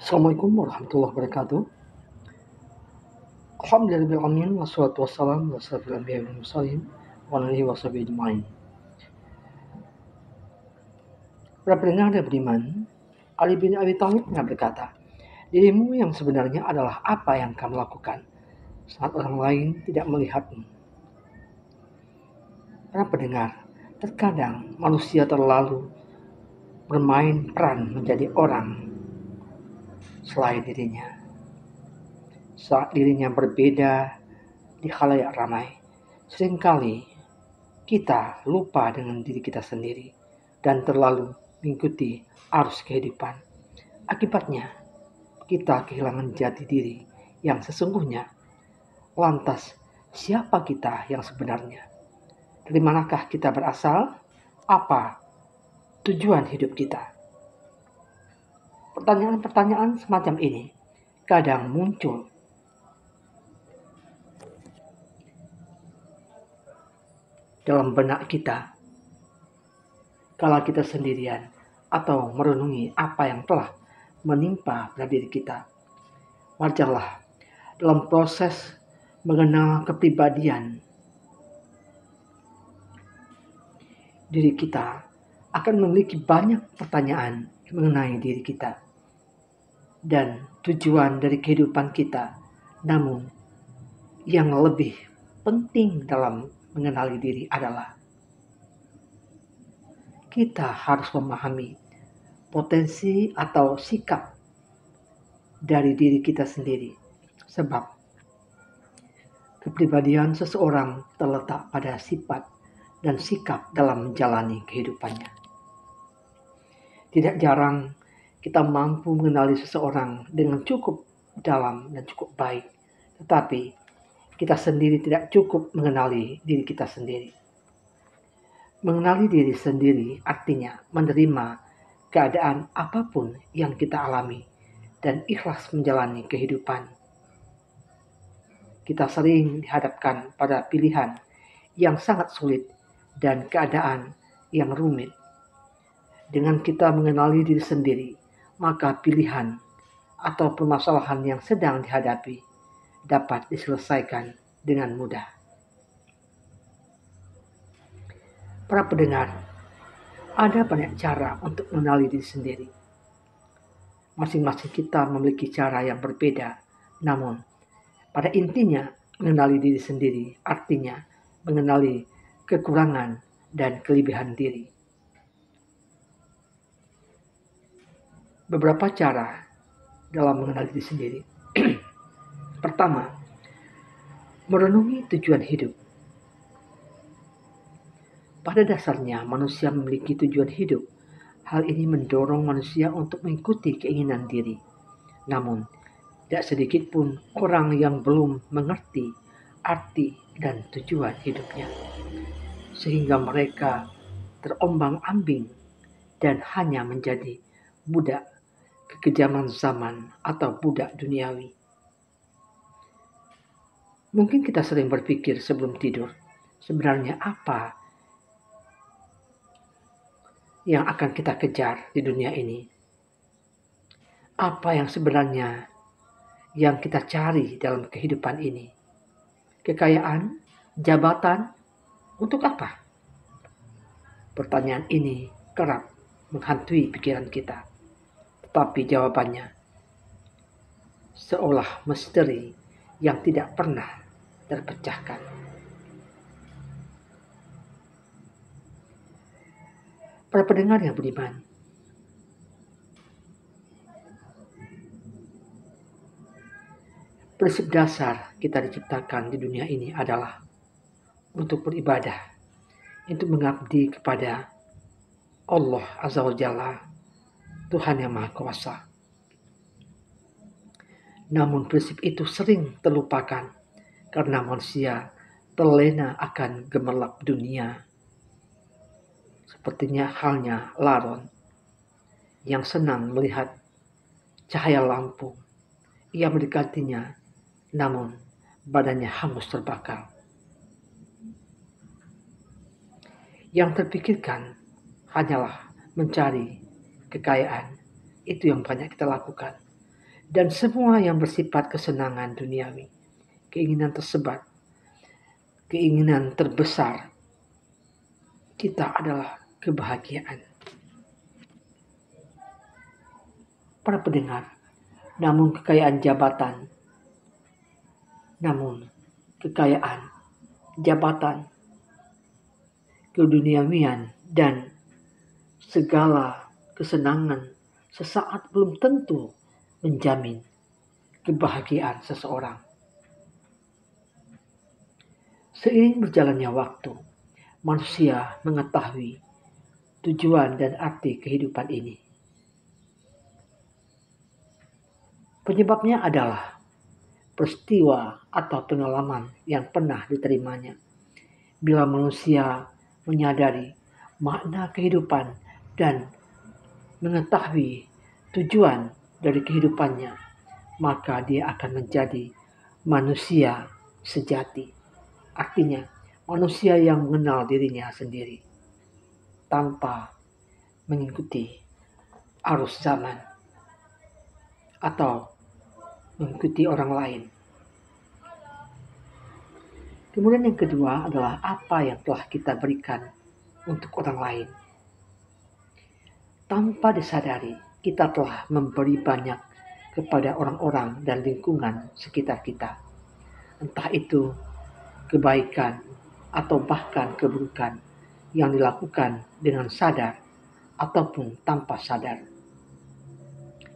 Assalamualaikum warahmatullahi wabarakatuh. Alhamdulillahirrahmanirrahim. Wassalatu wassalamu ala asyrofil anbiya'i wal mursalin wa ala alihi washabihi ajmain. Para pendengar dan beriman, Ali bin Abi Thalib pernah berkata, dirimu yang sebenarnya adalah apa yang kamu lakukan saat orang lain tidak melihatmu. Para pendengar, terkadang manusia terlalu bermain peran menjadi orang selain dirinya. Saat dirinya berbeda di khalayak ramai, seringkali kita lupa dengan diri kita sendiri dan terlalu mengikuti arus kehidupan. Akibatnya, kita kehilangan jati diri yang sesungguhnya. Lantas, siapa kita yang sebenarnya? Dari manakah kita berasal? Apa tujuan hidup kita? Pertanyaan-pertanyaan semacam ini kadang muncul dalam benak kita kala kita sendirian atau merenungi apa yang telah menimpa pada diri kita. Wajarlah dalam proses mengenal kepribadian diri kita akan memiliki banyak pertanyaan mengenai diri kita dan tujuan dari kehidupan kita. Namun yang lebih penting dalam mengenali diri adalah kita harus memahami potensi atau sikap dari diri kita sendiri. Sebab kepribadian seseorang terletak pada sifat dan sikap dalam menjalani kehidupannya. Tidak jarang kita mampu mengenali seseorang dengan cukup dalam dan cukup baik, tetapi kita sendiri tidak cukup mengenali diri kita sendiri. Mengenali diri sendiri artinya menerima keadaan apapun yang kita alami dan ikhlas menjalani kehidupan. Kita sering dihadapkan pada pilihan yang sangat sulit dan keadaan yang rumit. Dengan kita mengenali diri sendiri, maka pilihan atau permasalahan yang sedang dihadapi dapat diselesaikan dengan mudah. Para pendengar, ada banyak cara untuk mengenali diri sendiri. Masing-masing kita memiliki cara yang berbeda, namun pada intinya mengenali diri sendiri artinya mengenali kekurangan dan kelebihan diri. Beberapa cara dalam mengenali diri sendiri. Pertama, merenungi tujuan hidup. Pada dasarnya manusia memiliki tujuan hidup. Hal ini mendorong manusia untuk mengikuti keinginan diri. Namun, tidak sedikit pun orang yang belum mengerti arti dan tujuan hidupnya. Sehingga mereka terombang-ambing dan hanya menjadi budak kekejaman zaman atau budak duniawi. Mungkin kita sering berpikir sebelum tidur, sebenarnya apa yang akan kita kejar di dunia ini? Apa yang sebenarnya yang kita cari dalam kehidupan ini? Kekayaan, jabatan, untuk apa? Pertanyaan ini kerap menghantui pikiran kita. Tetapi jawabannya seolah misteri yang tidak pernah terpecahkan. Para pendengar yang beriman, prinsip dasar kita diciptakan di dunia ini adalah untuk beribadah, untuk mengabdi kepada Allah Azza wa Jalla, Tuhan yang Maha Kuasa. Namun prinsip itu sering terlupakan karena manusia terlena akan gemerlap dunia. Sepertinya halnya laron yang senang melihat cahaya lampu. Ia mendekatinya, namun badannya hangus terbakar. Yang terpikirkan hanyalah mencari kekayaan. Itu yang banyak kita lakukan. dan semua yang bersifat kesenangan duniawi. Keinginan tersebar, keinginan terbesar kita adalah kebahagiaan. Para pendengar, namun kekayaan jabatan, keduniawian, dan segala kesenangan sesaat belum tentu menjamin kebahagiaan seseorang. Seiring berjalannya waktu, manusia mengetahui tujuan dan arti kehidupan ini. Penyebabnya adalah peristiwa atau pengalaman yang pernah diterimanya. Bila manusia menyadari makna kehidupan dan mengetahui tujuan dari kehidupannya, maka dia akan menjadi manusia sejati. Artinya, manusia yang mengenal dirinya sendiri tanpa mengikuti arus zaman atau mengikuti orang lain. Kemudian yang kedua adalah apa yang telah kita berikan untuk orang lain. Tanpa disadari, kita telah memberi banyak kepada orang-orang dan lingkungan sekitar kita. Entah itu kebaikan atau bahkan keburukan yang dilakukan dengan sadar ataupun tanpa sadar.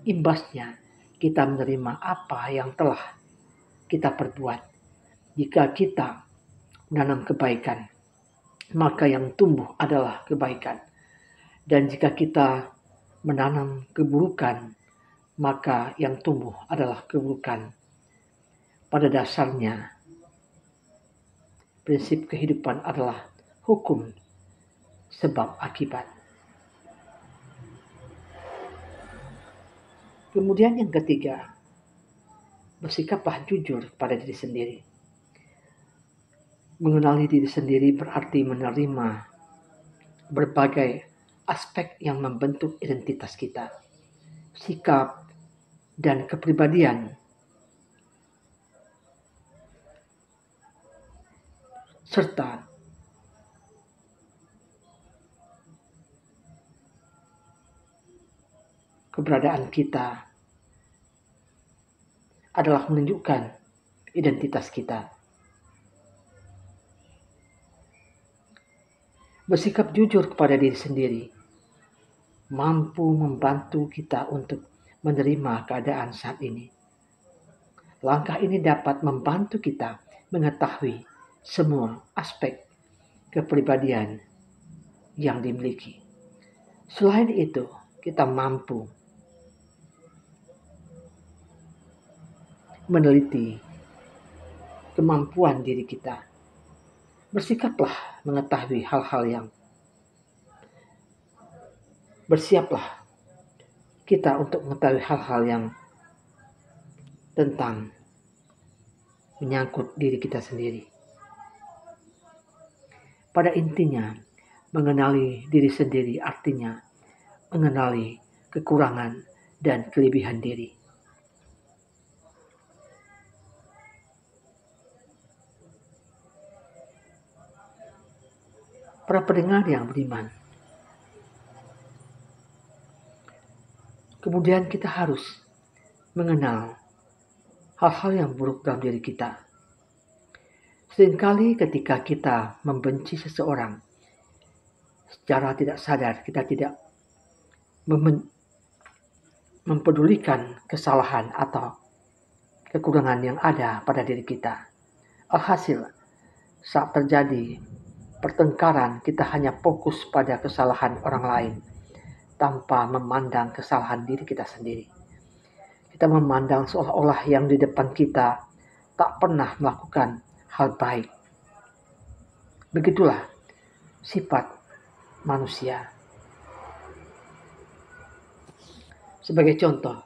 Imbasnya, kita menerima apa yang telah kita perbuat. Jika kita menanam kebaikan, maka yang tumbuh adalah kebaikan. Dan jika kita menanam keburukan, maka yang tumbuh adalah keburukan. Pada dasarnya, prinsip kehidupan adalah hukum sebab akibat. Kemudian yang ketiga, bersikaplah jujur kepada diri sendiri. Mengenali diri sendiri berarti menerima berbagai aspek yang membentuk identitas kita, sikap, dan kepribadian, serta keberadaan kita adalah menunjukkan identitas kita. Bersikap jujur kepada diri sendiri mampu membantu kita untuk menerima keadaan saat ini. Langkah ini dapat membantu kita mengetahui semua aspek kepribadian yang dimiliki. Selain itu, kita mampu meneliti kemampuan diri kita. Bersikaplah mengetahui hal-hal yang bersiaplah kita untuk mengetahui hal-hal yang tentang menyangkut diri kita sendiri. Pada intinya, mengenali diri sendiri artinya mengenali kekurangan dan kelebihan diri. Para pendengar yang beriman, kemudian kita harus mengenal hal-hal yang buruk dalam diri kita. Seringkali ketika kita membenci seseorang, secara tidak sadar kita tidak mempedulikan kesalahan atau kekurangan yang ada pada diri kita. Alhasil, saat terjadi pertengkaran, kita hanya fokus pada kesalahan orang lain tanpa memandang kesalahan diri kita sendiri. Kita memandang seolah-olah yang di depan kita tak pernah melakukan hal baik. Begitulah sifat manusia. Sebagai contoh,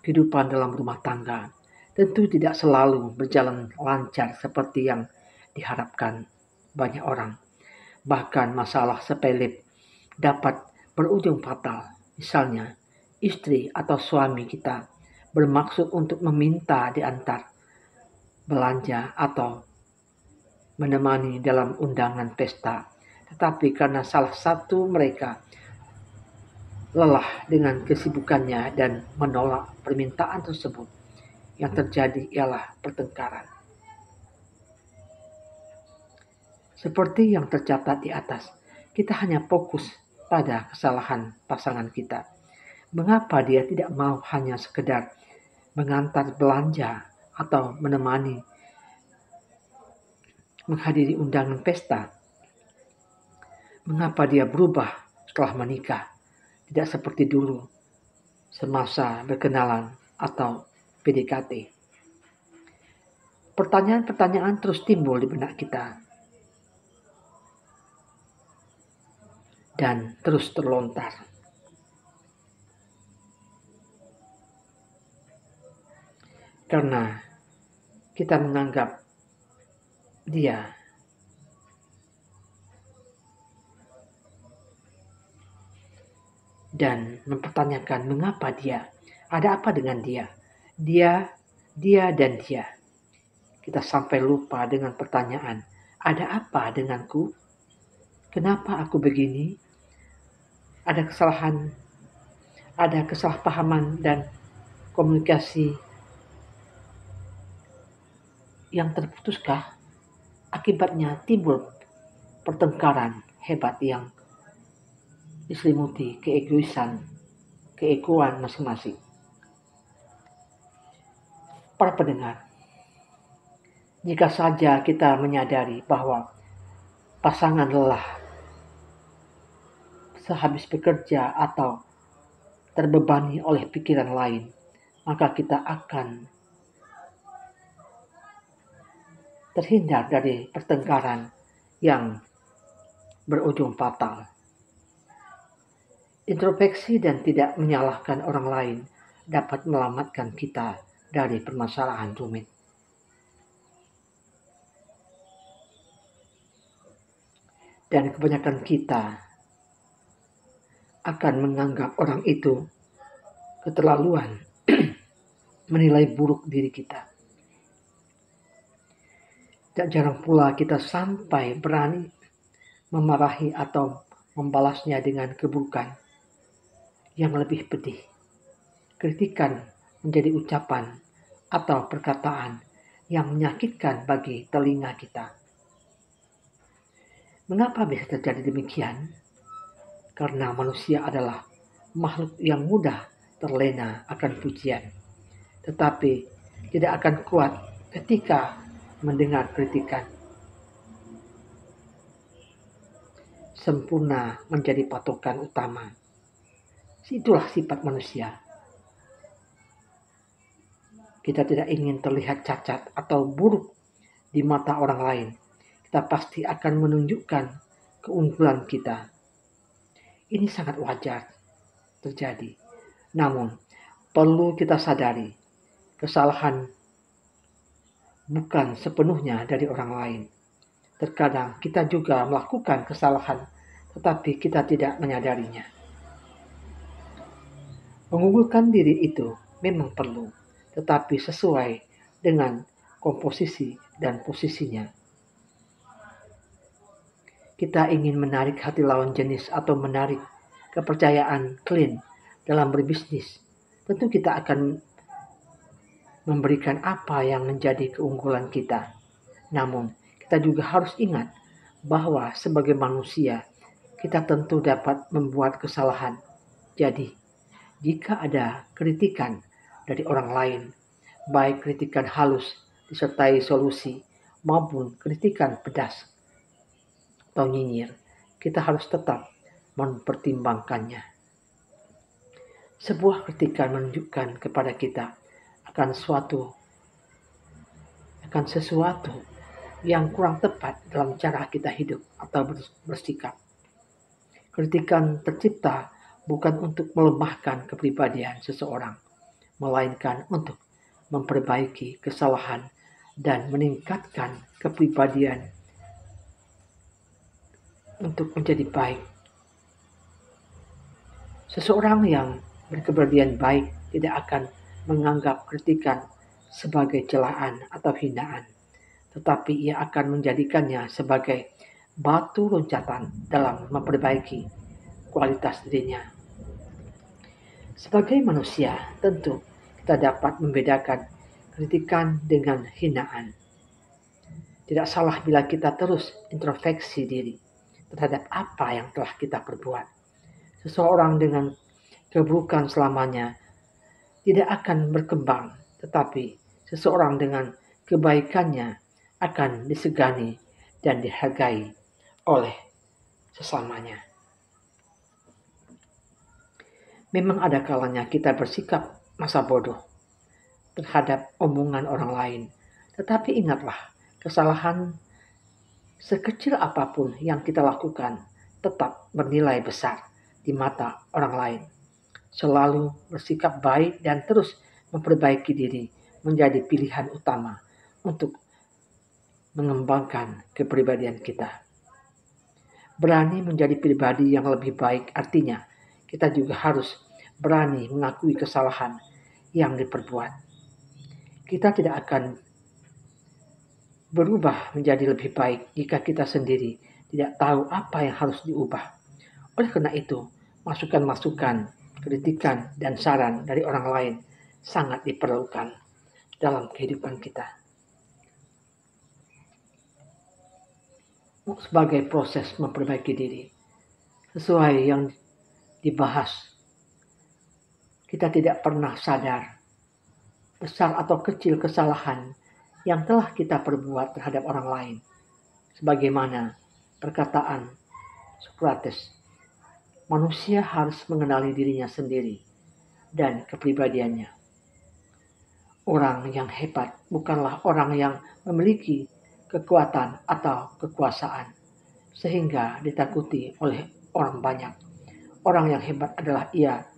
kehidupan dalam rumah tangga tentu tidak selalu berjalan lancar seperti yang diharapkan banyak orang. Bahkan masalah sepele dapat berujung fatal. Misalnya, istri atau suami kita bermaksud untuk meminta diantar belanja atau menemani dalam undangan pesta, tetapi karena salah satu mereka lelah dengan kesibukannya dan menolak permintaan tersebut, yang terjadi ialah pertengkaran. Seperti yang tercatat di atas, kita hanya fokus pada kesalahan pasangan kita. Mengapa dia tidak mau hanya sekedar mengantar belanja atau menemani menghadiri undangan pesta? Mengapa dia berubah setelah menikah, tidak seperti dulu semasa berkenalan atau PDKT? Pertanyaan-pertanyaan terus timbul di benak kita dan terus terlontar. Karena kita menganggap dia dan mempertanyakan mengapa dia, ada apa dengan dia, dan dia. Kita sampai lupa dengan pertanyaan, ada apa denganku? Kenapa aku begini? Ada kesalahan, ada kesalahpahaman dan komunikasi yang terputuskah? Akibatnya timbul pertengkaran hebat yang diselimuti keegoan masing-masing. Para pendengar, jika saja kita menyadari bahwa pasangan lelah sehabis bekerja atau terbebani oleh pikiran lain, maka kita akan terhindar dari pertengkaran yang berujung fatal. Introspeksi dan tidak menyalahkan orang lain dapat menyelamatkan kita dari permasalahan rumit. Dan kebanyakan kita akan menganggap orang itu keterlaluan, menilai buruk diri kita. Dan jarang pula kita sampai berani memarahi atau membalasnya dengan keburukan yang lebih pedih. Kritikan menjadi ucapan atau perkataan yang menyakitkan bagi telinga kita. Mengapa bisa terjadi demikian? Karena manusia adalah makhluk yang mudah terlena akan pujian, tetapi tidak akan kuat ketika mendengar kritikan. Sempurna menjadi patokan utama. Itulah sifat manusia. Kita tidak ingin terlihat cacat atau buruk di mata orang lain. Kita pasti akan menunjukkan keunggulan kita. Ini sangat wajar terjadi. Namun, perlu kita sadari, kesalahan bukan sepenuhnya dari orang lain. Terkadang kita juga melakukan kesalahan, tetapi kita tidak menyadarinya. Mengunggulkan diri itu memang perlu, tetapi sesuai dengan komposisi dan posisinya. Kita ingin menarik hati lawan jenis atau menarik kepercayaan klien dalam berbisnis. Tentu kita akan memberikan apa yang menjadi keunggulan kita. Namun, kita juga harus ingat bahwa sebagai manusia, kita tentu dapat membuat kesalahan. Jadi, jika ada kritikan dari orang lain, baik kritikan halus disertai solusi maupun kritikan pedas atau nyinyir, kita harus tetap mempertimbangkannya. Sebuah kritikan menunjukkan kepada kita akan sesuatu yang kurang tepat dalam cara kita hidup atau bersikap. Kritikan tercipta bukan untuk melemahkan kepribadian seseorang, melainkan untuk memperbaiki kesalahan dan meningkatkan kepribadian untuk menjadi baik. Seseorang yang berkepribadian baik tidak akan menganggap kritikan sebagai celaan atau hinaan, tetapi ia akan menjadikannya sebagai batu loncatan dalam memperbaiki kualitas dirinya. Sebagai manusia, tentu kita dapat membedakan kritikan dengan hinaan. Tidak salah bila kita terus introspeksi diri terhadap apa yang telah kita perbuat. Seseorang dengan keburukan selamanya tidak akan berkembang, tetapi seseorang dengan kebaikannya akan disegani dan dihargai oleh sesamanya. Memang ada kalanya kita bersikap masa bodoh terhadap omongan orang lain, tetapi ingatlah, kesalahan sekecil apapun yang kita lakukan tetap bernilai besar di mata orang lain. Selalu bersikap baik dan terus memperbaiki diri menjadi pilihan utama untuk mengembangkan kepribadian kita. Berani menjadi pribadi yang lebih baik artinya kita juga harus berani mengakui kesalahan yang diperbuat. Kita tidak akan berubah menjadi lebih baik jika kita sendiri tidak tahu apa yang harus diubah. Oleh karena itu, masukan-masukan, kritikan, dan saran dari orang lain sangat diperlukan dalam kehidupan kita. Sebagai proses memperbaiki diri, sesuai yang dibahas, kita tidak pernah sadar besar atau kecil kesalahan yang telah kita perbuat terhadap orang lain. Sebagaimana perkataan Socrates, manusia harus mengenali dirinya sendiri dan kepribadiannya. Orang yang hebat bukanlah orang yang memiliki kekuatan atau kekuasaan sehingga ditakuti oleh orang banyak. Orang yang hebat adalah ia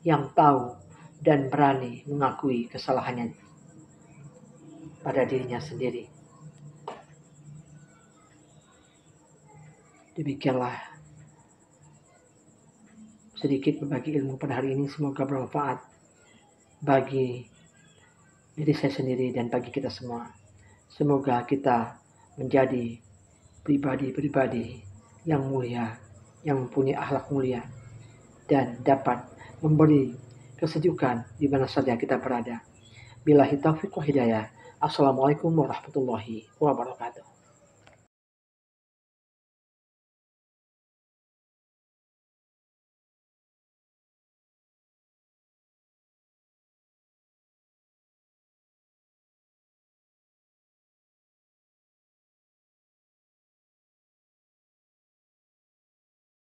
yang tahu dan berani mengakui kesalahannya pada dirinya sendiri. Demikianlah sedikit berbagi ilmu pada hari ini, semoga bermanfaat bagi diri saya sendiri dan bagi kita semua. Semoga kita menjadi pribadi-pribadi yang mulia, yang mempunyai akhlak mulia, dan dapat memberi kesejukan di mana saja kita berada. Billahi taufiq wa hidayah. Assalamualaikum warahmatullahi wabarakatuh.